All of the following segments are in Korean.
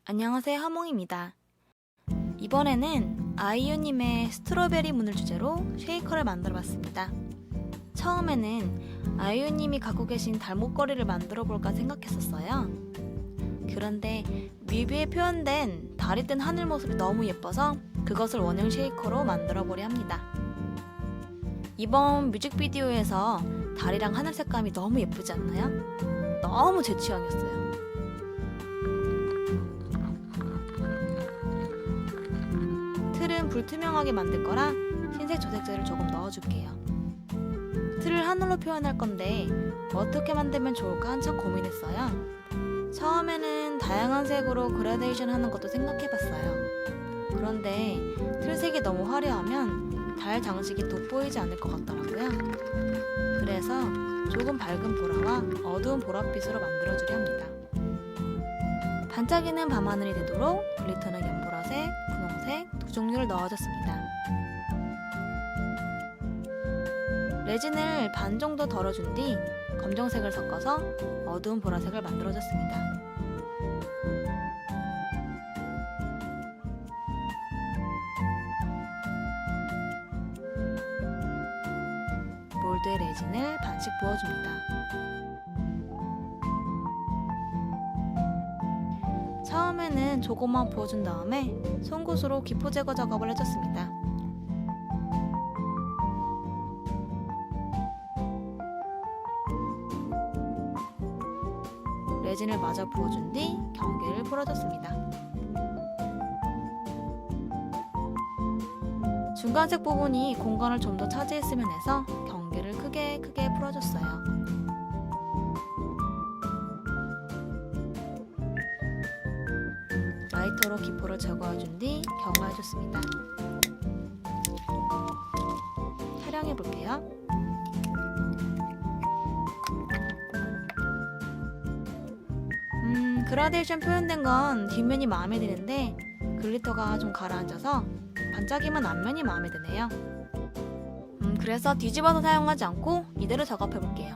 안녕하세요, 하몽입니다. 이번에는 아이유님의 스트로베리 문을 주제로 쉐이커를 만들어봤습니다. 처음에는 아이유님이 갖고 계신 달목걸이를 만들어볼까 생각했었어요. 그런데 뮤비에 표현된 달이 뜬 하늘 모습이 너무 예뻐서 그것을 원형 쉐이커로 만들어보려 합니다. 이번 뮤직비디오에서 달이랑 하늘 색감이 너무 예쁘지 않나요? 너무 제 취향이었어요. 틀은 불투명하게 만들 거라 흰색 조색제를 조금 넣어줄게요. 틀을 하늘로 표현할 건데 어떻게 만들면 좋을까 한참 고민했어요. 처음에는 다양한 색으로 그라데이션 하는 것도 생각해봤어요. 그런데 틀색이 너무 화려하면 달 장식이 돋보이지 않을 것 같더라고요. 그래서 조금 밝은 보라와 어두운 보랏빛으로 만들어주려 합니다. 반짝이는 밤하늘이 되도록 글리터는 연보라색, 분홍색 두 종류를 넣어줬습니다. 레진을 반 정도 덜어준 뒤 검정색을 섞어서 어두운 보라색을 만들어줬습니다. 몰드에 레진을 반씩 부어줍니다. 처음에는 조금만 부어준 다음에 송곳으로 기포 제거 작업을 해줬습니다. 레진을 마저 부어준 뒤 경계를 풀어줬습니다. 중간색 부분이 공간을 좀 더 차지했으면 해서 경계를 크게 풀어줬어요. 라이터로 기포를 제거해준 뒤 경화해줬습니다. 촬영해볼게요. 그라데이션 표현된 건 뒷면이 마음에 드는데 글리터가 좀 가라앉아서 반짝이만 앞면이 마음에 드네요. 그래서 뒤집어서 사용하지 않고 이대로 작업해볼게요.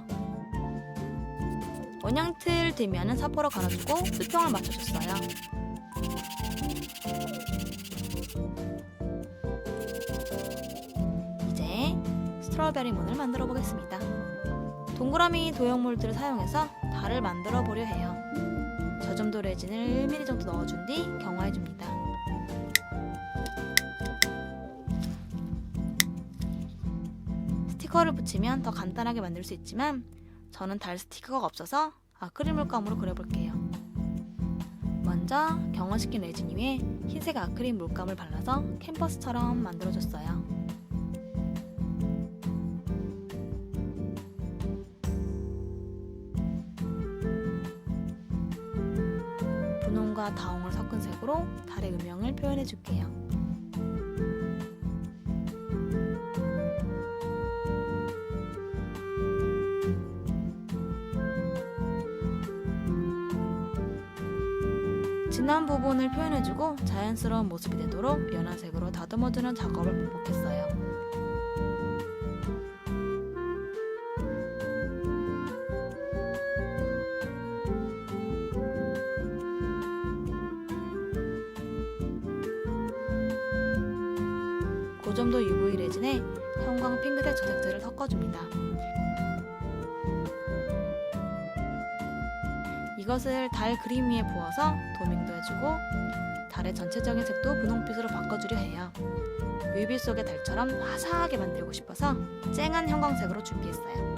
원형 틀 뒷면은 사포로 갈아주고 수평을 맞춰줬어요. 이제 스트로베리 문을 만들어 보겠습니다. 동그라미 도형 몰드를 사용해서 달을 만들어 보려 해요. 저점도 레진을 1mm 정도 넣어준 뒤 경화해줍니다. 스티커를 붙이면 더 간단하게 만들 수 있지만 저는 달 스티커가 없어서 아크릴 물감으로 그려볼게요. 먼저 경화시킨 레진 위에 흰색 아크릴 물감을 발라서 캔버스처럼 만들어줬어요. 분홍과 다홍을 섞은 색으로 달의 음영을 표현해줄게요. 진한 부분을 표현해주고 자연스러운 모습이 되도록 연한 색으로 다듬어주는 작업을 반복했어요. 고점도 UV 레진에 형광 핑크색 저색제를 섞어줍니다. 이것을 달 그림 위에 부어서 도밍도 해주고 달의 전체적인 색도 분홍빛으로 바꿔주려 해요. 뮤비 속의 달처럼 화사하게 만들고 싶어서 쨍한 형광색으로 준비했어요.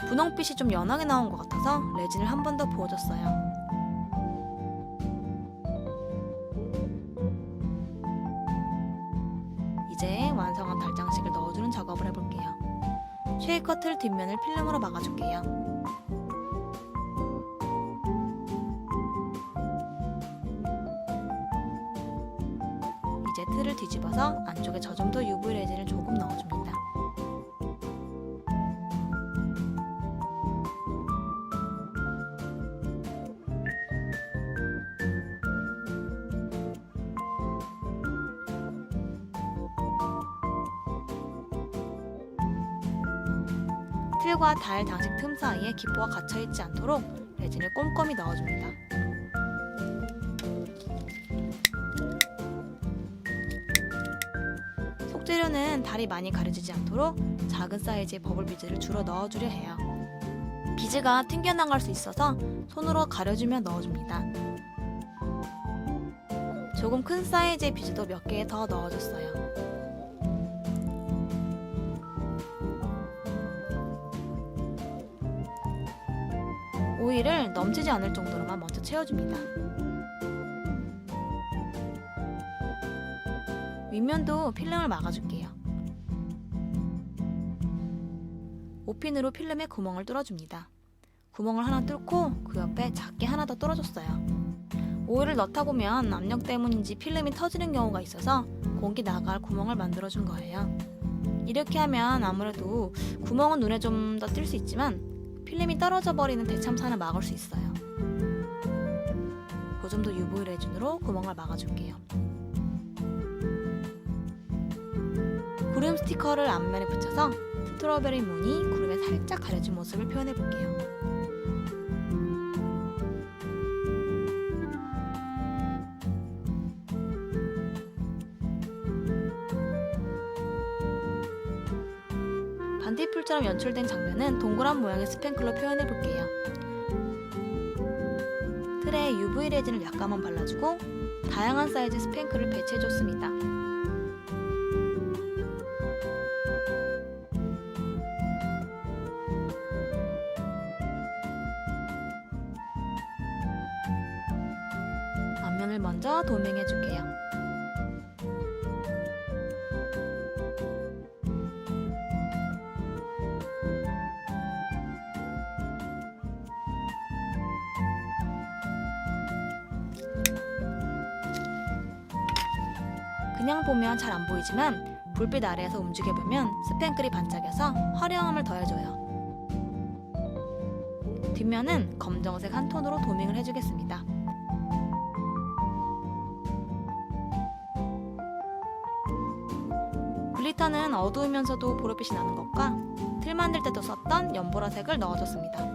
분홍빛이 좀 연하게 나온 것 같아서 레진을 한 번 더 부어줬어요. 이제 완성한 달 장식을 넣어주는 작업을 해볼게요. 쉐이커 틀 뒷면을 필름으로 막아줄게요. 이제 틀을 뒤집어서 안쪽에 저점도 UV 레진을 조금 넣어줍니다. 틀과 달 장식 틈 사이에 기포가 갇혀있지 않도록 레진을 꼼꼼히 넣어줍니다. 속재료는 달이 많이 가려지지 않도록 작은 사이즈의 버블 비즈를 주로 넣어주려 해요. 비즈가 튕겨나갈 수 있어서 손으로 가려주며 넣어줍니다. 조금 큰 사이즈의 비즈도 몇 개 더 넣어줬어요. 오일을 넘치지 않을 정도로만 먼저 채워줍니다. 윗면도 필름을 막아줄게요. 오핀으로 필름에 구멍을 뚫어줍니다. 구멍을 하나 뚫고 그 옆에 작게 하나 더 뚫어줬어요. 오일을 넣다 보면 압력 때문인지 필름이 터지는 경우가 있어서 공기 나갈 구멍을 만들어준 거예요. 이렇게 하면 아무래도 구멍은 눈에 좀 더 띌 수 있지만 필름이 떨어져 버리는 대참사는 막을 수 있어요. 그 정도 UV 레진으로 구멍을 막아줄게요. 구름 스티커를 앞면에 붙여서 스트로베리 무늬 구름에 살짝 가려진 모습을 표현해 볼게요. 반딧불처럼 연출된 장면은 동그란 모양의 스팽클로 표현해 볼게요. 틀에 UV 레진을 약간만 발라주고 다양한 사이즈 스팽클을 배치해 줬습니다. 앞면을 먼저 도명해 줄게요. 그냥 보면 잘 안 보이지만 불빛 아래에서 움직여보면 스팽클이 반짝여서 화려함을 더해줘요. 뒷면은 검정색 한 톤으로 도밍을 해주겠습니다. 글리터는 어두우면서도 보랏빛이 나는 것과 틀 만들 때도 썼던 연보라색을 넣어줬습니다.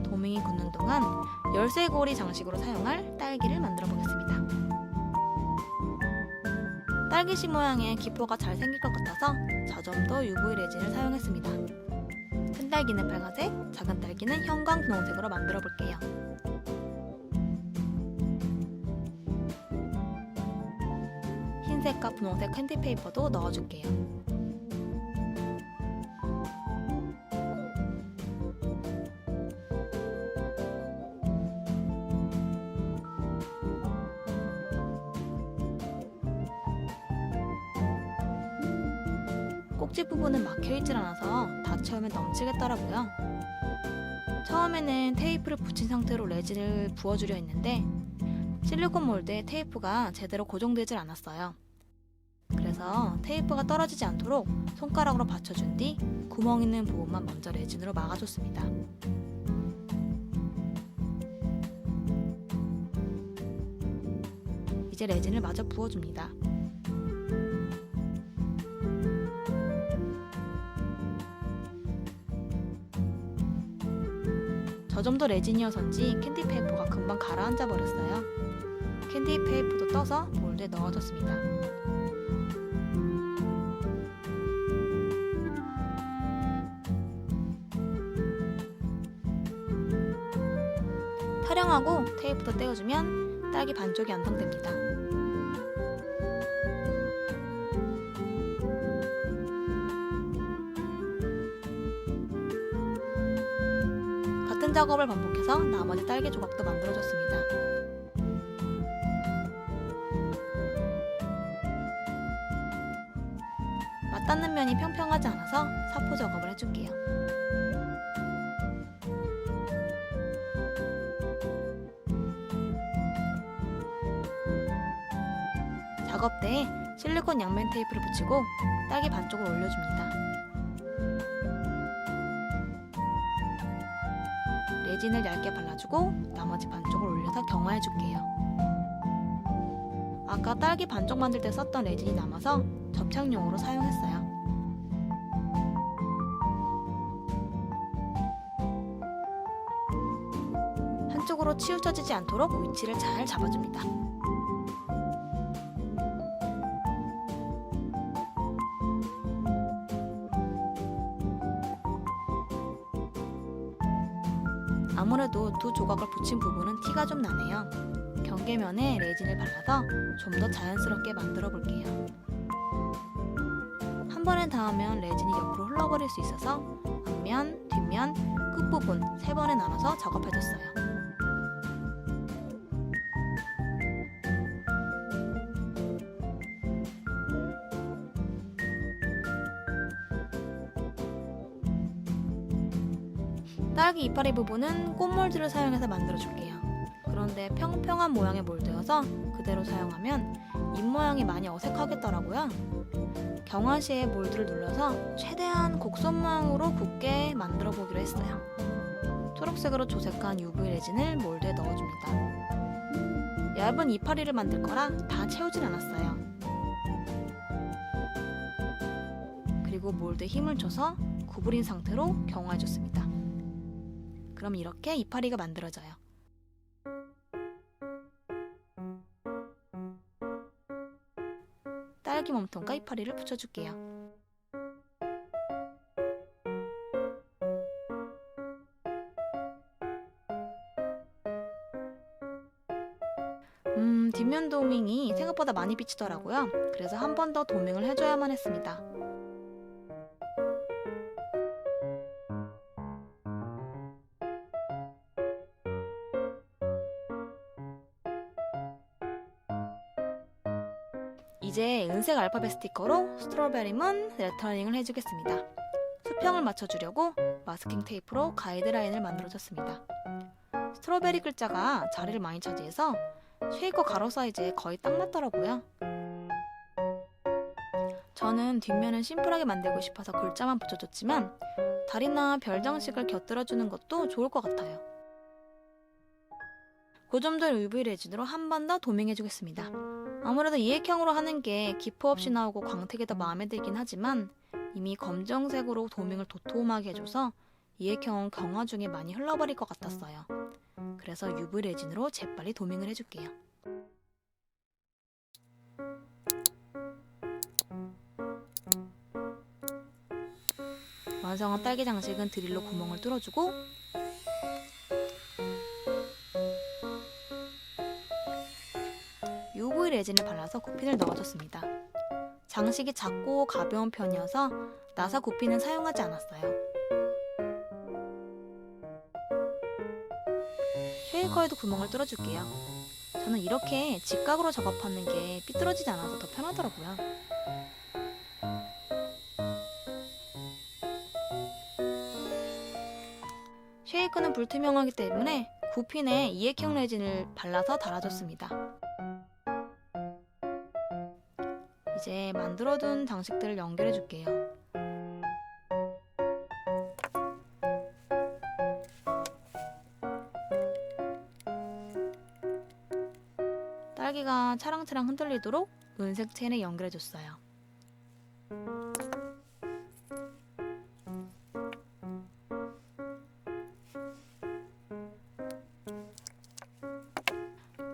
도밍이 굳는 동안 열쇠고리 장식으로 사용할 딸기를 만들어 보겠습니다. 딸기씨 모양의 기포가 잘 생길 것 같아서 저점도 UV 레진을 사용했습니다. 큰 딸기는 빨간색, 작은 딸기는 형광 분홍색으로 만들어 볼게요. 흰색과 분홍색 캔디페이퍼도 넣어줄게요. 꼭지 부분은 막혀있질 않아서 다 채우면 넘치겠더라고요. 처음에는 테이프를 붙인 상태로 레진을 부어주려 했는데 실리콘 몰드에 테이프가 제대로 고정되질 않았어요. 그래서 테이프가 떨어지지 않도록 손가락으로 받쳐준 뒤 구멍 있는 부분만 먼저 레진으로 막아줬습니다. 이제 레진을 마저 부어줍니다. 저 정도 레진이어서인지 캔디 페이퍼가 금방 가라앉아 버렸어요. 캔디 페이퍼도 떠서 몰드에 넣어줬습니다. 타령하고 테이프도 떼어주면 딸기 반쪽이 완성됩니다. 같은 작업을 반복해서 나머지 딸기 조각도 만들어줬습니다. 맞닿는 면이 평평하지 않아서 사포 작업을 해줄게요. 작업대에 실리콘 양면 테이프를 붙이고 딸기 반쪽을 올려줍니다. 레진을 얇게 발라주고 나머지 반쪽을 올려서 경화해줄게요. 아까 딸기 반쪽 만들 때 썼던 레진이 남아서 접착용으로 사용했어요. 한쪽으로 치우쳐지지 않도록 위치를 잘 잡아줍니다. 아무래도 두 조각을 붙인 부분은 티가 좀 나네요. 경계면에 레진을 발라서 좀 더 자연스럽게 만들어 볼게요. 한 번에 닿으면 레진이 옆으로 흘러버릴 수 있어서 앞면, 뒷면, 끝부분 3번에 나눠서 작업해줬어요. 딸기 이파리 부분은 꽃 몰드를 사용해서 만들어줄게요. 그런데 평평한 모양의 몰드여서 그대로 사용하면 잎 모양이 많이 어색하겠더라고요. 경화 시에 몰드를 눌러서 최대한 곡선 모양으로 굽게 만들어 보기로 했어요. 초록색으로 조색한 UV 레진을 몰드에 넣어줍니다. 얇은 이파리를 만들 거라 다 채우진 않았어요. 그리고 몰드에 힘을 줘서 구부린 상태로 경화해줬습니다. 그럼 이렇게 이파리가 만들어져요. 딸기 몸통과 이파리를 붙여줄게요. 뒷면 도밍이 생각보다 많이 비치더라고요. 그래서 한 번 더 도밍을 해줘야만 했습니다. 이제 은색 알파벳 스티커로 스트로베리문 레터링을 해주겠습니다. 수평을 맞춰주려고 마스킹 테이프로 가이드라인을 만들어줬습니다. 스트로베리 글자가 자리를 많이 차지해서 쉐이커 가로 사이즈에 거의 딱 맞더라고요. 저는 뒷면은 심플하게 만들고 싶어서 글자만 붙여줬지만 달이나 별 장식을 곁들여주는 것도 좋을 것 같아요. 고점된 UV 레진으로 한 번 더 도밍해주겠습니다. 아무래도 이액형으로 하는 게 기포 없이 나오고 광택이 더 마음에 들긴 하지만 이미 검정색으로 도밍을 도톰하게 해줘서 이액형은 경화 중에 많이 흘러버릴 것 같았어요. 그래서 UV 레진으로 재빨리 도밍을 해줄게요. 완성한 딸기 장식은 드릴로 구멍을 뚫어주고 UV 레진을 발라서 굽핀을 넣어줬습니다. 장식이 작고 가벼운 편이어서 나사 굽핀은 사용하지 않았어요. 쉐이커에도 구멍을 뚫어줄게요. 저는 이렇게 직각으로 작업하는 게 삐뚤어지지 않아서 더 편하더라고요. 쉐이커는 불투명하기 때문에 굽핀에 이액형 레진을 발라서 달아줬습니다. 이제 만들어둔 장식들을 연결해줄게요. 딸기가 차랑차랑 흔들리도록 은색 체인에 연결해줬어요.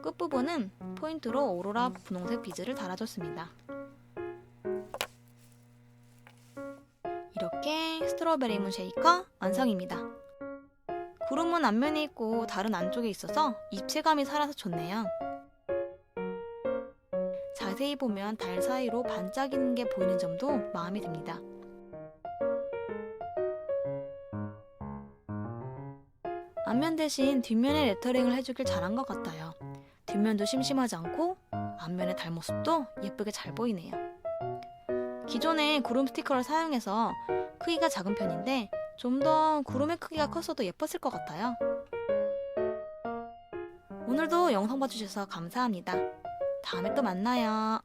끝부분은 포인트로 오로라 분홍색 비즈를 달아줬습니다. 이렇게 스트로베리 문 쉐이커 완성입니다. 구름은 앞면에 있고 달은 안쪽에 있어서 입체감이 살아서 좋네요. 자세히 보면 달 사이로 반짝이는 게 보이는 점도 마음에 듭니다. 앞면 대신 뒷면에 레터링을 해주길 잘한 것 같아요. 뒷면도 심심하지 않고 앞면의 달 모습도 예쁘게 잘 보이네요. 기존에 구름 스티커를 사용해서 크기가 작은 편인데 좀 더 구름의 크기가 컸어도 예뻤을 것 같아요. 오늘도 영상 봐주셔서 감사합니다. 다음에 또 만나요.